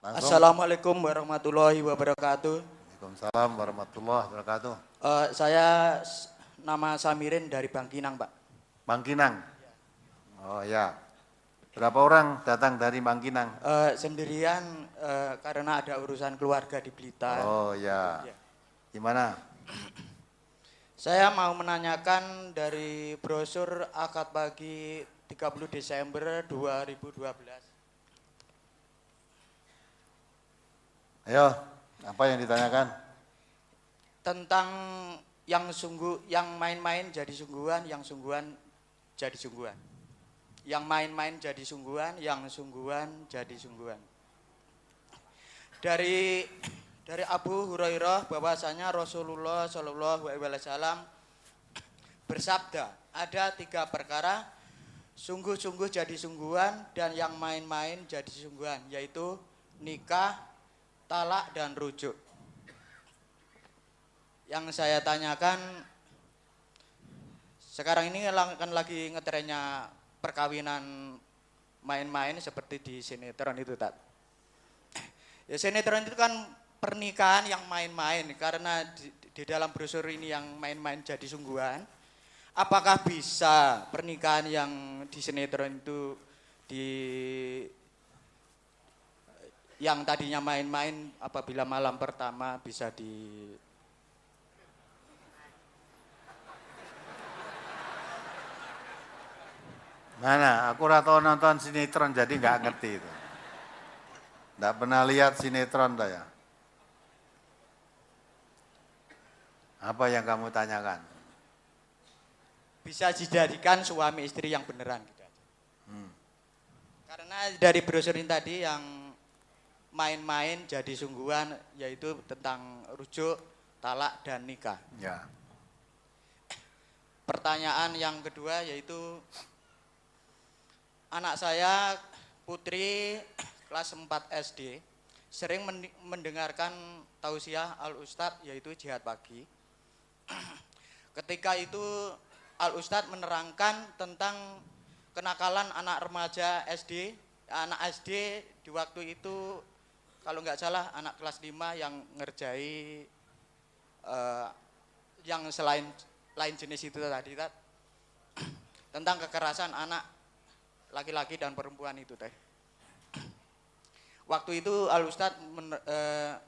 Langsung. Assalamualaikum warahmatullahi wabarakatuh. Waalaikumsalam warahmatullahi wabarakatuh. Saya nama Samirin dari Bangkinang, Pak. Bangkinang. Oh ya. Berapa orang datang dari Bangkinang? Sendirian karena ada urusan keluarga di Blitar. Oh ya. Ya. Gimana? Saya mau menanyakan dari brosur akad pagi 30 Desember 2012. Ayo, apa yang ditanyakan? Tentang yang main-main jadi sungguhan, yang sungguhan jadi sungguhan. Yang main-main jadi sungguhan, yang sungguhan jadi sungguhan. Dari Abu Hurairah bahwasanya Rasulullah Shallallahu Alaihi Wasallam bersabda, ada 3 perkara sungguh-sungguh jadi sungguhan dan yang main-main jadi sungguhan, yaitu nikah, talak, dan rujuk. Yang saya tanyakan, sekarang ini kan lagi ngetrennya perkawinan main-main seperti di sinetron itu, Tat. Ya, sinetron itu kan pernikahan yang main-main, karena di dalam brosur ini yang main-main jadi sungguhan. Apakah bisa pernikahan yang di sinetron itu yang tadinya main-main apabila malam pertama bisa Mana? Aku rata nonton sinetron jadi nggak ngerti itu. Nggak pernah lihat sinetron dah ya. Apa yang kamu tanyakan? bisa dijadikan suami istri yang beneran gitu aja. Karena dari brosur ini tadi yang main-main jadi sungguhan, yaitu tentang rujuk, talak, dan nikah. Ya. Pertanyaan yang kedua yaitu anak saya putri kelas 4 SD sering mendengarkan tausiah Al Ustadz, yaitu jihad pagi. Ketika itu Al Ustadz menerangkan tentang kenakalan anak remaja SD, anak SD di waktu itu kalau nggak salah anak kelas 5 yang ngerjai yang lain jenis itu tadi, tentang kekerasan anak laki-laki dan perempuan itu teh. Waktu itu Al Ustadz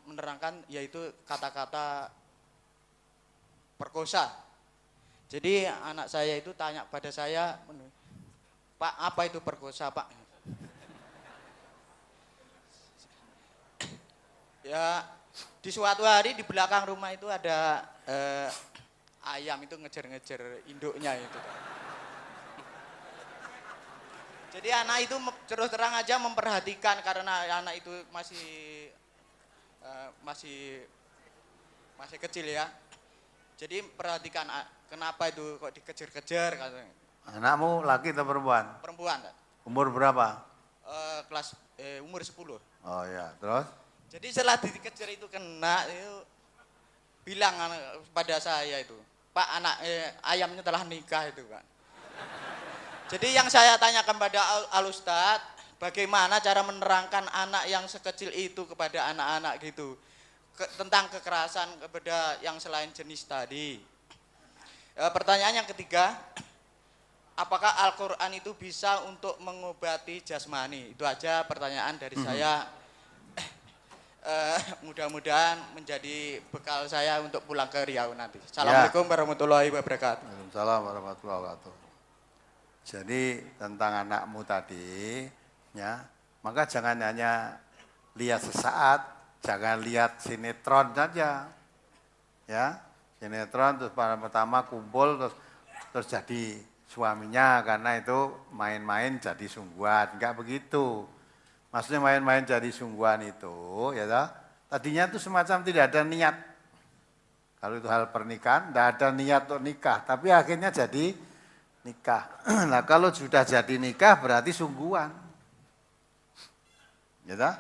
menerangkan yaitu kata-kata perkosa. Jadi anak saya itu tanya pada saya, Pak, apa itu perkosa, Pak? Ya, di suatu hari di belakang rumah itu ada ayam itu ngejar-ngejar induknya itu. Jadi anak itu terus terang aja memperhatikan karena anak itu masih kecil ya. Jadi perhatikan kenapa itu kok dikejar-kejar katanya. Anakmu laki atau perempuan? Perempuan. Umur berapa? Umur 10. Oh ya, terus? Jadi setelah dikejar itu kena itu bilang pada saya itu, Pak, ayamnya telah nikah itu, Pak. Jadi yang saya tanyakan pada Al Ustadz, bagaimana cara menerangkan anak yang sekecil itu kepada anak-anak gitu, tentang kekerasan kepada yang selain jenis tadi. Pertanyaan yang ketiga, apakah Al-Quran itu bisa untuk mengobati jasmani? Itu aja pertanyaan dari saya. Mudah-mudahan menjadi bekal saya untuk pulang ke Riau nanti. Assalamualaikum warahmatullahi wabarakatuh. Waalaikumsalam warahmatullahi wabarakatuh. Jadi tentang anakmu tadi, ya, maka jangan hanya lihat sesaat, jangan lihat sinetron saja, ya, sinetron terus pertama kumpul terus jadi suaminya karena itu main-main jadi sungguhan, enggak begitu. Maksudnya main-main jadi sungguhan itu, ya toh, tadinya itu semacam tidak ada niat. Kalau itu hal pernikahan, tidak ada niat untuk nikah, tapi akhirnya jadi nikah. Nah kalau sudah jadi nikah berarti sungguhan. Ya toh?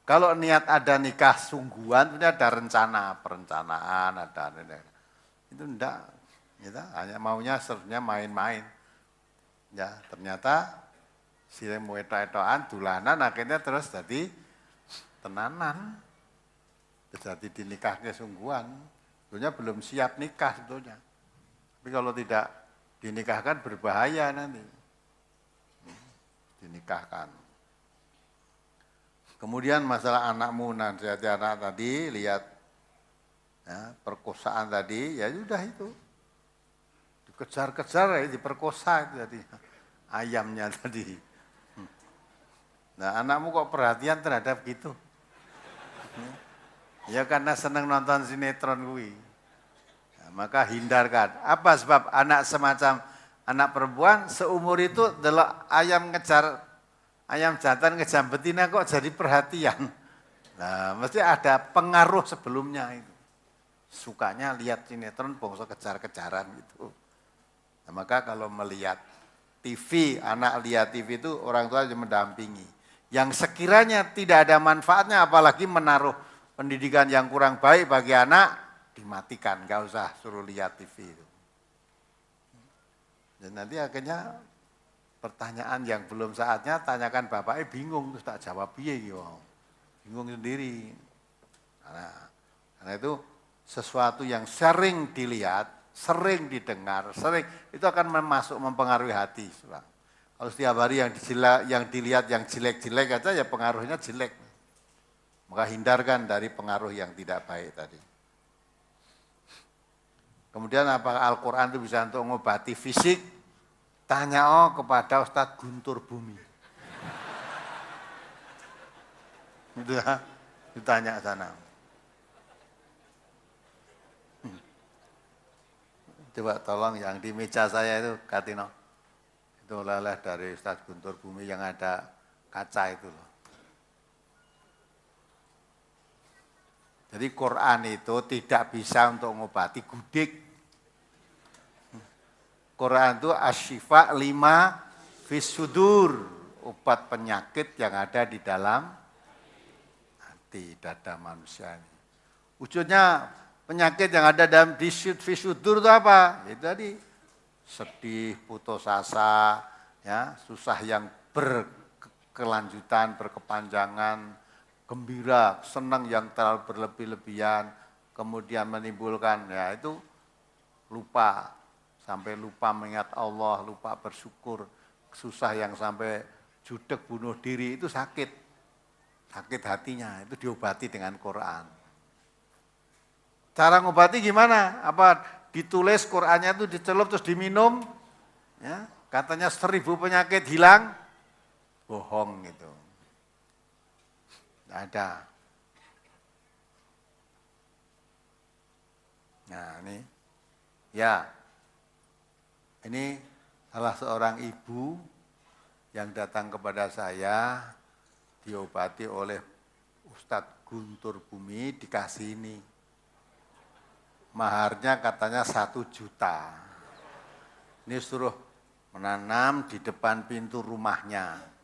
Kalau niat ada nikah sungguhan, itu ada rencana, perencanaan, ada itu enggak. Ya toh? Hanya maunya sebenarnya main-main. Ya ternyata si eto-etoan dulanan akhirnya terus jadi tenanan. Jadi dinikahnya sungguhan. Sebetulnya belum siap nikah sebetulnya. Tapi kalau tidak dinikahkan berbahaya nanti. Dinikahkan. Kemudian masalah anakmu, nasihati anak tadi, lihat ya, perkosaan tadi, ya sudah itu. Dikejar-kejar ya, diperkosa itu tadi. Ayamnya tadi. Nah anakmu kok perhatian terhadap gitu? Ya karena senang nonton sinetron gue. Nah, maka hindarkan. Apa sebab anak semacam anak perempuan seumur itu adalah ayam jantan ngejar betina kok jadi perhatian. Nah, mesti ada pengaruh sebelumnya itu. Sukanya lihat sinetron bangsa kejar-kejaran gitu. Nah, maka kalau melihat TV, anak lihat TV itu orang tua harus mendampingi. Yang sekiranya tidak ada manfaatnya apalagi menaruh pendidikan yang kurang baik bagi anak, dimatikan, enggak usah suruh lihat TV itu. Dan nanti akhirnya pertanyaan yang belum saatnya, tanyakan bapaknya bingung, terus tak jawab piye gitu. Bingung sendiri. Karena itu sesuatu yang sering dilihat, sering didengar, itu akan mempengaruhi hati. Kalau setiap hari yang dilihat yang jelek-jelek aja ya pengaruhnya jelek. Maka hindarkan dari pengaruh yang tidak baik tadi. Kemudian apakah Al-Quran itu bisa untuk mengobati fisik? Tanya kepada Ustadz Guntur Bumi. Itu ya, ditanya sana. Coba tolong yang di meja saya itu Katino. Itu oleh dari Ustadz Guntur Bumi yang ada kaca itu loh. Jadi Quran itu tidak bisa untuk mengobati gudik. Quran itu asyifa 5 fisudur, obat penyakit yang ada di dalam hati, dada manusia ini. Wujudnya penyakit yang ada dalam fisudur itu apa? Itu tadi sedih, putus asa, ya, susah yang berkelanjutan, berkepanjangan, gembira, senang yang terlalu berlebih-lebihan, kemudian menimbulkan, ya itu lupa, sampai lupa mengingat Allah, lupa bersyukur, susah yang sampai judek bunuh diri, itu sakit hatinya, itu diobati dengan Quran. Cara ngobati gimana? Apa ditulis Qurannya itu dicelup terus diminum, ya, katanya 1000 penyakit hilang, bohong gitu. Ada. Nah ini, ya, ini salah seorang ibu yang datang kepada saya diobati oleh Ustadz Guntur Bumi, dikasih ini. Maharnya katanya 1 juta. Ini suruh menanam di depan pintu rumahnya.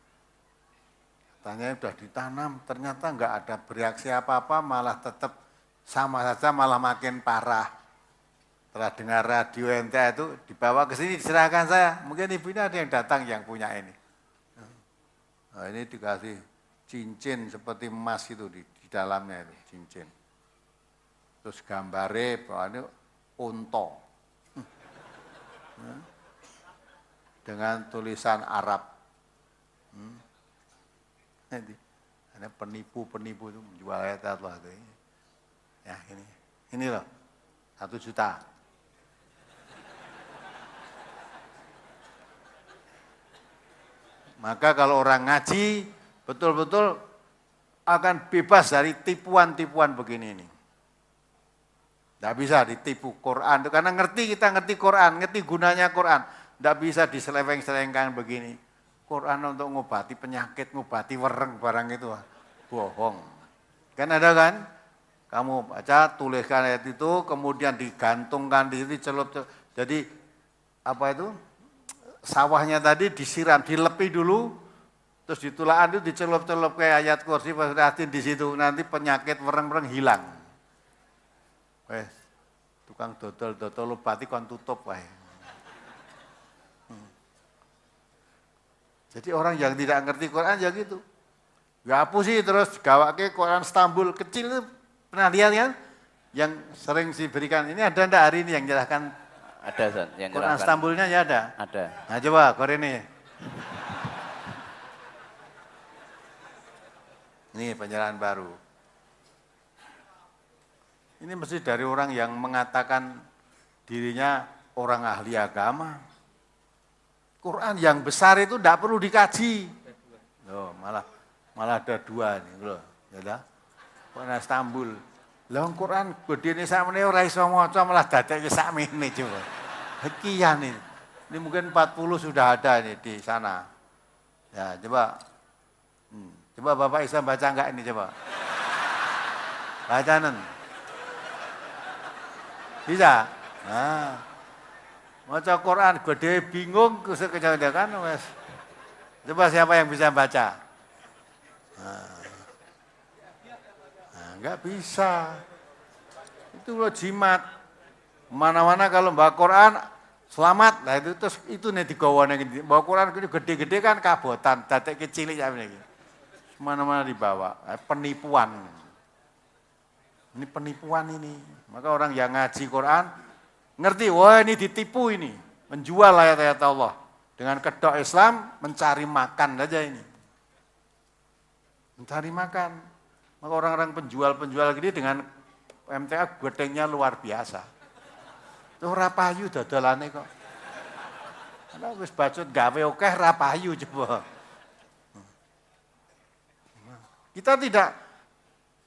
Katanya sudah ditanam, ternyata enggak ada bereaksi apa-apa, malah tetap sama saja, malah makin parah. Setelah dengar radio NTA itu, dibawa ke sini, diserahkan saya. Mungkin ibu ini ada yang datang yang punya ini. Nah, ini dikasih cincin seperti emas itu di dalamnya itu, cincin. Terus gambarnya bahwa ini unta. Dengan tulisan Arab. Nanti ada penipu-penipu itu menjual ayat Allah itu. Ya ini loh 1 juta. Maka kalau orang ngaji betul-betul akan bebas dari tipuan-tipuan begini ini. Tidak bisa ditipu Quran karena kita ngerti Quran, ngerti gunanya Quran. Tidak bisa diseleweng-selewengkan begini. Quran untuk ngobati penyakit, ngobati wereng barang itu bohong. Kan ada kan? Kamu baca, tuliskan ayat itu, kemudian digantungkan di situ, celup. Jadi apa itu? Sawahnya tadi disiram, dilepi dulu, terus ditulakan itu dicelup-celup kayak ayat kursi pasratin di situ. Nanti penyakit wereng-wereng hilang. Tukang dodol obati kon tutup wae. Jadi orang yang tidak ngerti Quran ya gitu. Gak sih terus gawake Quran Istanbul kecil itu pernah lihat kan? Yang sering diberikan. Ini ada ndak hari ini yang nyerahkan Ada Ustaz, yang Quran nyerahkan. Istanbulnya ya ada? Ada. Nah coba Quran ini. Ini penyerahan baru. Ini mesti dari orang yang mengatakan dirinya orang ahli agama. Quran yang besar itu tidak perlu dikaji. Loh, malah ada 2 nih loh. Ya Quran Istanbul. Lah Quran gedene sakmene ora iso maca malah dadekke sakmene coba. Kian ini. Ini mungkin 40 sudah ada ini di sana. Ya, coba. Coba Bapak bisa baca enggak ini coba? Bacanan. Bisa? Nah. Maca Quran gede bingung kejangan wes. Coba siapa yang bisa baca? Enggak bisa. Itu loh jimat. Mana-mana kalau bawa Quran selamat. Nah itu terus itu nih digawane bawa Quran gede-gede kan kabotan, datek kecil ya ini. Mana-mana dibawa. Penipuan. Ini penipuan ini. Maka orang yang ngaji Quran ngerti, wah ini ditipu ini. Menjual ayat-ayat Allah. Dengan kedok Islam mencari makan saja ini. Mencari makan. Maka orang-orang penjual-penjual gini dengan MTA gedengnya luar biasa. Itu rapayu dadalane kok. Karena wis bacot gawe akeh rapayu coba. Kita tidak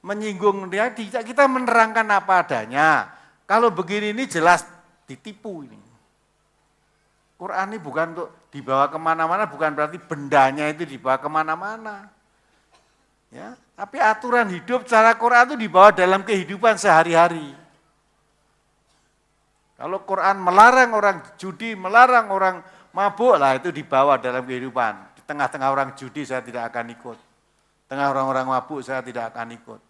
menyinggung dia, kita menerangkan apa adanya. Kalau begini ini jelas ditipu ini. Quran ini bukan untuk dibawa kemana-mana, bukan berarti bendanya itu dibawa kemana-mana. Ya, tapi aturan hidup cara Quran itu dibawa dalam kehidupan sehari-hari. Kalau Quran melarang orang judi, melarang orang mabuk, lah itu dibawa dalam kehidupan. Di tengah-tengah orang judi saya tidak akan ikut. Tengah orang-orang mabuk saya tidak akan ikut.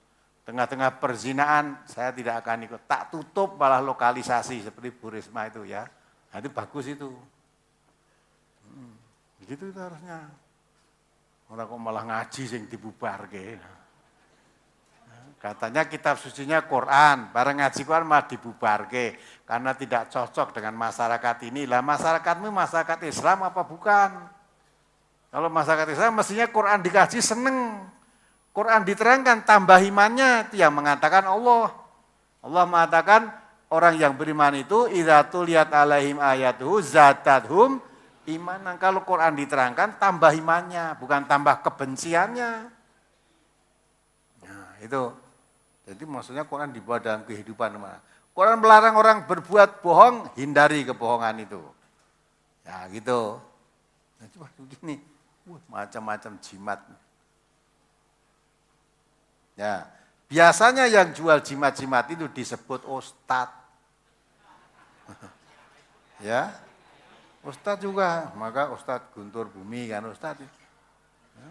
Tengah-tengah perzinaan saya tidak akan ikut. Tak tutup malah lokalisasi seperti Bu Risma itu ya. Nah, itu bagus itu. Begitu itu harusnya. Orang kok malah ngaji sing dibubarke. Katanya kitab sucinya Quran, bareng ngaji Quran malah dibubarke karena tidak cocok dengan masyarakat ini. Lah masyarakatmu masyarakat Islam apa bukan? Kalau masyarakat Islam mestinya Quran dikaji seneng. Quran diterangkan tambah imannya, itu yang mengatakan Allah. Allah mengatakan orang yang beriman itu idza tuliyat alaihim ayatuhu zadathum imanan. Kalau Quran diterangkan tambah imannya, bukan tambah kebenciannya. Nah, itu. Jadi maksudnya Quran dibawa dalam kehidupan. Quran melarang orang berbuat bohong, hindari kebohongan itu. Ya gitu. Nah, coba begini. Macam-macam jimat. Ya, biasanya yang jual jimat-jimat itu disebut ustadz. Ya, ustadz juga, maka ustadz Guntur Bumi kan ustadz. Ya.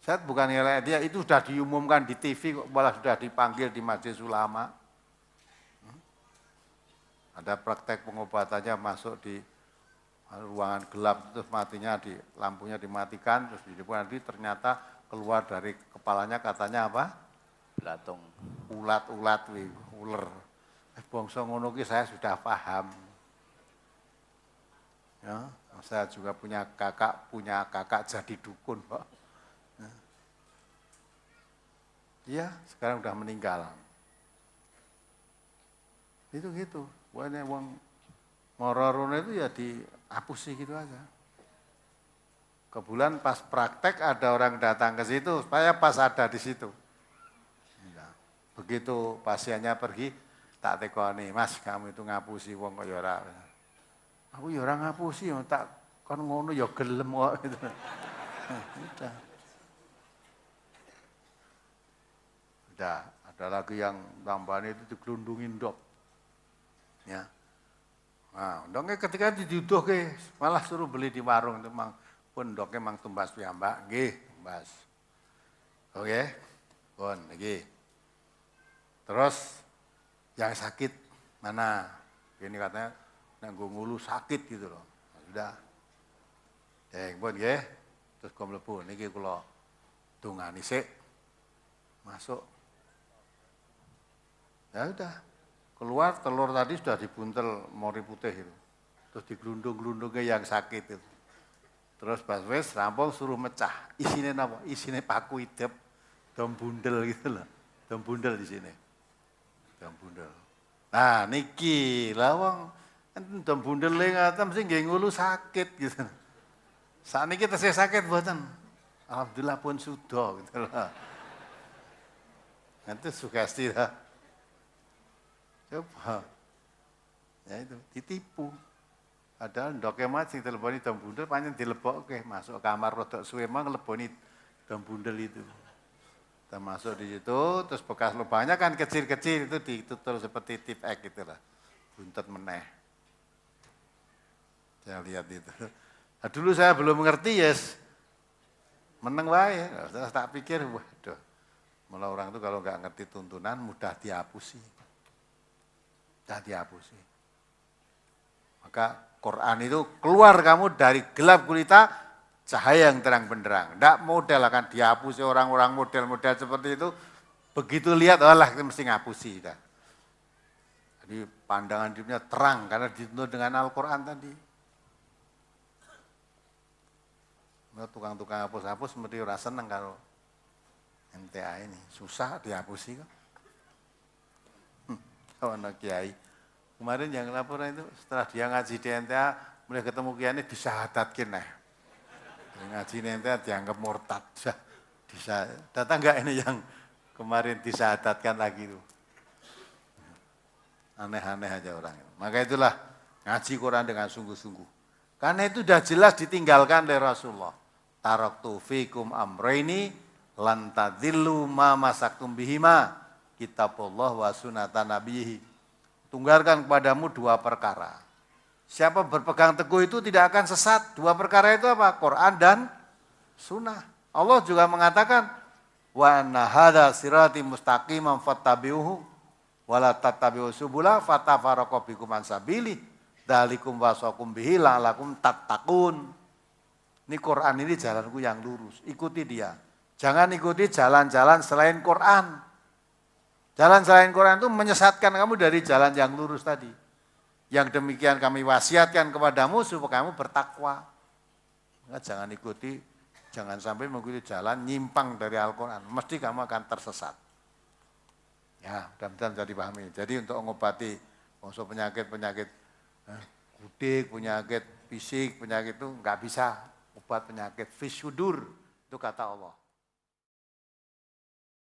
Saya bukan nilai dia, itu sudah diumumkan di TV, malah sudah dipanggil di Majelis Ulama. Ada praktek pengobatannya masuk di ruangan gelap, terus matinya lampunya dimatikan, terus nanti ternyata keluar dari kepalanya katanya apa? Belatung. Ulat-ulat, ular. Bangsa ngono ki saya sudah paham. Ya, saya juga punya kakak jadi dukun kok. Iya, sekarang udah meninggal. Itu gitu. Pokoknya wong ngororone itu ya dihapusi gitu aja. Kebetulan pas praktek ada orang datang ke situ, supaya pas ada di situ. Begitu pasiennya pergi, tak tekoni, Mas kamu itu ngapusi wong kok ya ora. Aku ya ora ngapusi, tak kon ngono ya gelem kok gitu. Udah. Udah, ada lagi yang tambahan itu digelundungin dok. Ya. Nah, ndoknya ketika diduduhke malah suruh beli di warung itu mang pun ndoknya mang tumbas piyambak nggih, tumbas. Oke. Pun iki. Terus yang sakit mana? Ini katanya nang ngulu sakit gitu loh. Nah, sudah. Pun nggih. Terus kok mlebu niki kula Dungani sik, masuk. Ya udah, keluar telur tadi sudah dibuntel mori putih itu. Terus digelundung-gelundungnya yang sakit itu. Terus pas wis rampung suruh mecah. Isine napa? Isine paku idep, dom bundel gitu loh. Dom bundel di sini. Dom bundel. Nah niki lah wong dom bundel ngaten mesti nggih ngulu sakit gitu. Sakniki tesih sakit mboten. Alhamdulillah pun sudah gitu loh. Nanti sugesti lah. Coba. Ya itu ditipu. Padahal ndoke mas sing teleponi dom bundel pancen dilebokke masuk kamar rodok suwe mang ngleboni dom bundel itu. Kita masuk di situ, terus bekas lubangnya kan kecil-kecil itu ditutul seperti tip ek gitu lah. Buntet meneh. Saya lihat itu. Nah, dulu saya belum mengerti yes. Meneng wae. Terus tak pikir, waduh. Malah orang itu kalau nggak ngerti tuntunan mudah dihapusi. Mudah dihapusi. Maka Quran itu keluar kamu dari gelap gulita, cahaya yang terang benderang. Tidak model akan dihapusi orang-orang model-model seperti itu. Begitu lihat, Allah itu mesti ngapusi. Dah. Jadi pandangan hidupnya terang karena dituntut dengan Al-Quran tadi. Tukang-tukang hapus-hapus mesti ora seneng kalau MTA ini. Susah dihapusi kok. Kawan kiai. Kemarin yang laporan itu setelah dia ngaji di MTA, mulai ketemu kiai disahadatkin nah. Ngaji di MTA dianggap murtad. Datang enggak ini yang kemarin disahadatkan lagi itu. Aneh-aneh aja orang. Maka itulah ngaji Quran dengan sungguh-sungguh. Karena itu sudah jelas ditinggalkan oleh Rasulullah. Taraktu fikum amraini lan tadillu ma masaktum bihima kitabullah wa sunnatan nabiyhi. Tunggalkan kepadamu dua perkara. Siapa berpegang teguh itu tidak akan sesat. Dua perkara itu apa? Quran dan sunnah. Allah juga mengatakan wa anna hadza sirati mustaqiman fattabi'uhu wa la tattabi'us subula fatafarraqu bikum an sabili dzalikum wasaqum bihi la'allakum tattaqun. Ini Quran ini jalanku yang lurus, ikuti dia. Jangan ikuti jalan-jalan selain Quran. Jalan selain Quran itu menyesatkan kamu dari jalan yang lurus tadi. Yang demikian kami wasiatkan kepadamu supaya kamu bertakwa. Nah, jangan ikuti, jangan sampai mengikuti jalan nyimpang dari Al-Quran. Mesti kamu akan tersesat. Ya, mudah-mudahan bisa dipahami. Jadi untuk mengobati penyakit-penyakit gudik, penyakit fisik, penyakit itu enggak bisa. Obat penyakit fisudur, itu kata Allah.